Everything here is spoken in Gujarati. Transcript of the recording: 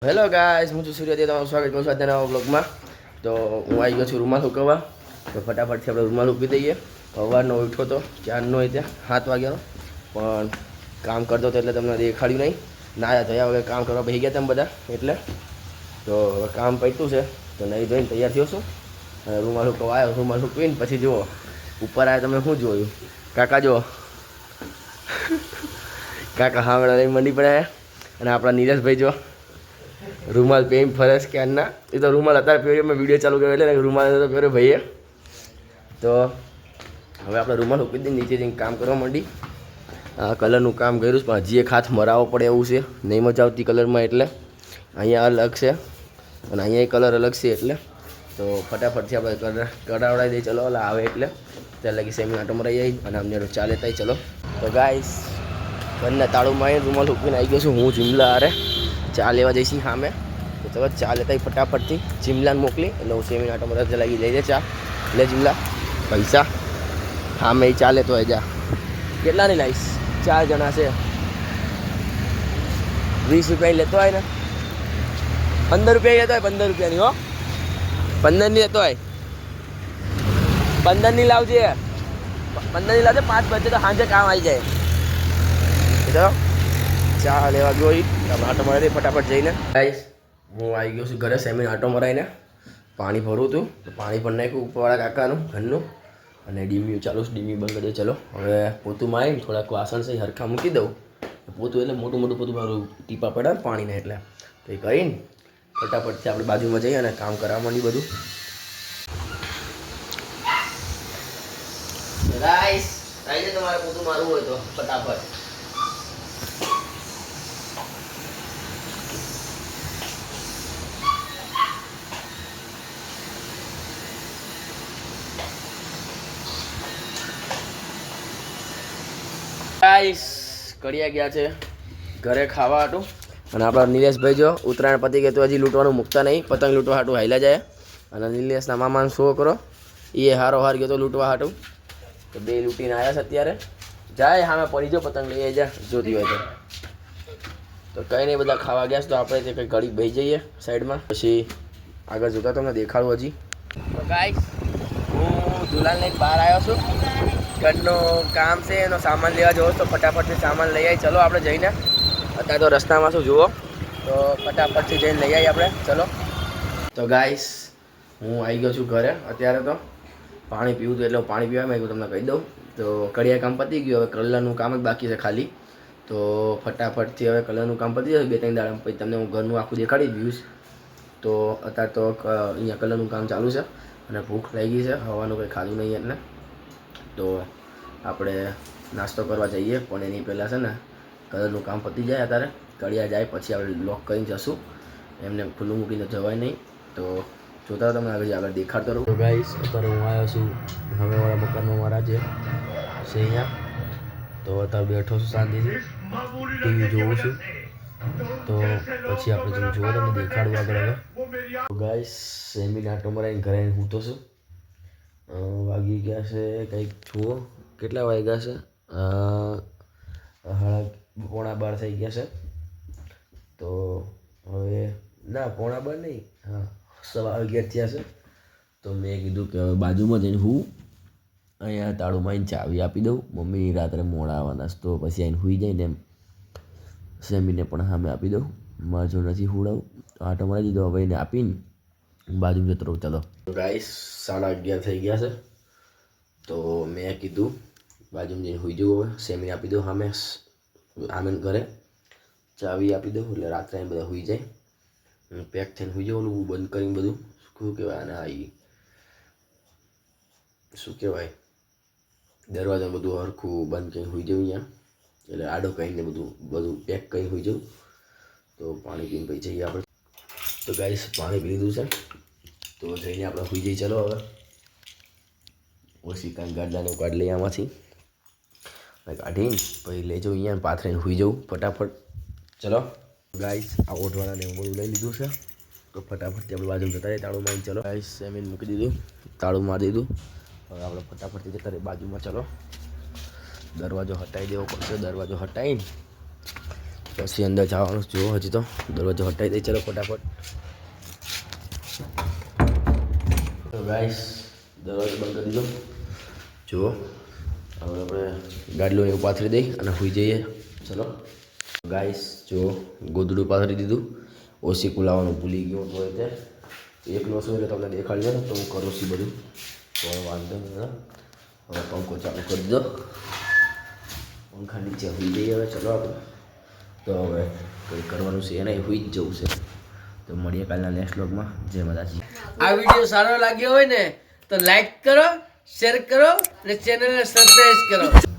હેલો ગાઈસ, હું છું સૂર્યદેવ. તમારું સ્વાગત કરું છું આજના નવા બ્લોગમાં. તો હું આવી ગયો છું રૂમાલ હુકવવા. તો ફટાફટથી આપણે રૂમાલ મૂકી દઈએ. સવારનો ઉઠો તો ચારનો ત્યાં 7 વાગ્યાનો, પણ કામ કરતો હતો એટલે તમને દેખાડ્યું નહીં. નાયા ધોયા વગર કામ કરવા બેસી ગયા તમે બધા, એટલે તો હવે કામ પત્યું છે. તો નહીં ધોઈને તૈયાર થયો છું અને રૂમાલ હુકવવા આવ્યો. રૂમાલ હુકવીને પછી જુઓ ઉપર આવ્યા. તમે શું જોયું કાકા? જુઓ કાકા હા મેળા લઈને મંડી પડ્યા. અને આપણા નીરજભાઈ જો રૂમાલ પહેરીને ફરસ ક્યારના. એ તો રૂમાલ અત્યારે પહેર્યો, મેં વિડીયો ચાલુ કર્યો એટલે રૂમાલ તો પહેર્યો ભાઈએ. તો હવે આપણે રૂમાલ મૂકી દઈને નીચે જઈને કામ કરવા માંડી. આ કલરનું કામ કર્યું પણ હજી એક હાથ મરાવવો પડે એવું છે. નહીં મજા આવતી કલરમાં, એટલે અહીંયા અલગ છે અને અહીંયા કલર અલગ છે. એટલે તો ફટાફટથી આપણે કરાવડાવી દઈએ. ચલો ઓલા આવે એટલે ત્યાં લગી સેમી આટો મરાઈ જાય અને અમને ચા લેતા. ચલો તો ગાઈસ, ઘરના તાળું મારીને રૂમાલ મૂકીને આવી ગયો છું હું જીમલા. અરે ચા લેવા જઈશી સામે. તો ચલો ચા લેતા ફટાફટથી જીમલાને મોકલી એટલે હું સેમી આટો મરા લાગી લઈ દે ચા. લે જીમલા, પૈસા હા મેં ચા લેતો હોય. જા કેટલાની લાવીશ? 4 જણા છે. 20 રૂપિયાની લેતો હોય ને? 15 રૂપિયા લેતો હોય. 15 રૂપિયાની હો, 15ની લેતો હોય. 15ની લાવજે, 15ની લાવજે. 5 બજે તો સાંજે કામ આવી જાય. ચલો ચા લેવા ગયો આટો મરાવી ફટાફટ જઈને. ગાઈસ, હું આવી ગયો છું ઘરે. સેમીને આટો મરાવીને પાણી ભરું હતું તો પાણી પણ નાખ્યું ઉપરવાળા કાકાનું ઘરનું. અને ડીમી ચાલુ છે, ડીમી બંધ કરી દે. ચલો હવે પોતું મારીને થોડાક વાસણ છે હરખા મૂકી દઉં. પોતું એટલે મોટું મોટું પોતું મારું ટીપા પડે પાણીને, એટલે તો એ કરીને ફટાફટથી આપણે બાજુમાં જઈએ અને કામ કરવા માંડી બધું. ગાઈસ આવી જાય, તમારે પોતું મારવું હોય તો ફટાફટ. ગાઈસ કડિયા ગયા છે ઘરે ખાવા હાટું. અને આપણા નિલેશભાઈ જો ઉત્તરાયણ પતી ગઈ તો હજી લૂંટવાનું મૂકતા નહીં. પતંગ લૂંટવા હાટું હાઈલા જાય. અને નિલેશના મામાનો શો કરો, એ હારો હાર ગયો તો લૂંટવા હાટું. તો બે લૂંટીને આવ્યા છે અત્યારે. જાય સામે પડી જો પતંગ લઈ જા જોતી હોય તો કંઈ નહીં, બધા ખાવા ગયા છે. તો આપણે તે કંઈ ઘડી બેસી જઈએ સાઈડમાં, પછી આગળ જોતા તમને દેખાડું હજી. તો ગાઈસ, હું દુલાલ લઈને બહાર આવ્યો છું. ઘરનું કામ છે, એનો સામાન લેવા જવો તો ફટાફટથી સામાન લઈ આવી. ચલો આપણે જઈને, અત્યારે તો રસ્તામાં શું જુઓ, તો ફટાફટથી જઈને લઈ આવી આપણે. ચલો તો ગાઈસ, હું આવી ગયો છું ઘરે. અત્યારે તો પાણી પીવું હતું એટલે પાણી પીવા મેં તમને કહી દઉં. તો કડિયા કામ પતી ગયું, હવે કલરનું કામ જ બાકી છે ખાલી. તો ફટાફટથી હવે કલરનું કામ પતી જશે 2-3 દાડા પછી તમને હું ઘરનું આખું દેખાડી દઈશ. તો અત્યારે તો અહીંયા કલરનું કામ ચાલુ છે અને ભૂખ લાગી છે. હવાનું કંઈ ખાધું નહીં એટલે. તો આપણે નાસ્તો કરવા જઈએ, પણ એની પહેલાં છે ને કલરનું કામ પતી જાય. અત્યારે કડિયા જાય પછી આપણે લોક કરીને જશું. એમને ખુલ્લું મૂકીને જવાય નહીં. તો જોતા તમને આગળ દેખાડતો રહું. તો ગાઈસ, અત્યારે હું આવ્યો છું હવેવાળા મકાનમાં. મારા જે છે અહીંયા. તો અત્યારે બેઠો છું શાંતિથી, ટીવી જોઉં છું. તો પછી આપણે તમે જુઓ તમને દેખાડું આગળ. હવે તો ગાઈસ, સેમી આટો મરાઈને ઘરે સૂતો છું. વાગી ગયા છે કંઈક જુઓ કેટલા વાગ્યા છે, 11:15 થઈ ગયા છે. તો હવે ના 11:15 નહીં, હા 11:15 થયા છે. તો મેં કીધું કે હવે બાજુમાં જઈને હું અહીંયા તાળું મારીને ચાવી આપી દઉં. મમ્મી રાત્રે મોડા આવવાના છે તો પછી આવીને સૂઈ જાય ને એમ. સેમીને પણ સામે આપી દઉં, મારે જો નથી હુડાવું. આટો મારી દીધો, હવે એને આપીને બાજુમાં જતો રહું. ચાલો ગાઈસ, 11:30 થઈ ગયા છે. તો મેં કીધું બાજુમાં જઈને સૂઈ જવું. હવે સેમીને આપી દઉં સામે ઘરે ચાવી આપી દઉં એટલે રાત્રે એને બધા સૂઈ જાય. પેક થઈને સૂઈ જાઉં. ઓલું બંધ કરીને બધું શું કહેવાય આને, આવી શું કહેવાય, દરવાજા બધું હરખું બંધ કરીને સૂઈ જવું અહીંયા. એટલે આડો કહીને બધું પેક કરીને સૂઈ જવું. તો પાણી પીને પછી જઈએ આપણે. તો ગાઈસ, પાણી પી લીધું છે તો જઈને આપણે સૂઈ જઈએ. ચલો હવે ઓછી કાંઈ ગાડલાને કાઢી લઈએ આમાંથી, કાઢીને પછી લઈ જાઉં અહીંયા પાથરીને સૂઈ જવું ફટાફટ. ચલો ગાઈસ, આ ઓઢવાળાને હું બધું લઈ લીધું છે. તો ફટાફટથી આપણે બાજુ જતા રહીએ તાળું મારીને. ચલો ગાઈસ, સેમીને મૂકી દીધું, તાળું મારી દીધું. હવે આપણે ફટાફટથી જતા રહીએ બાજુમાં. ચલો દરવાજો હટાવી દેવો પડશે. દરવાજો હટાવીને પછી અંદર જવાનું જુઓ. હજી તો દરવાજો હટાવી દઈ. ચલો ફટાફટ. ગાઈસ દરવાજો બંધ કરી દીધો. જુઓ હવે આપણે ગાડલું એવું પાથરી દઈ અને સુઈ જઈએ. ચલો ગાઈસ જુઓ ગોદડું પાથરી દીધું. ઓછી કુલાવાનું ભૂલી ગયો તો તે એકલો શું એટલે તમને દેખાડી દે તો હું કરું છું બધું. તો વાંધો નહીં. હવે પંખો ચાલુ કરી દીધો. પંખા નીચે સુઈ જઈએ હવે. ચલો આપણે તો હવે કંઈ કરવાનું છે એને સુઈ જ જવું છે. તો મળીએ કાલના નેક્સ્ટ વ્લોગમાં. જય માતાજી. આ વિડીયો સારો લાગ્યો હોય ને તો લાઈક કરો, શેર કરો અને ચેનલને સબસ્ક્રાઇબ કરો.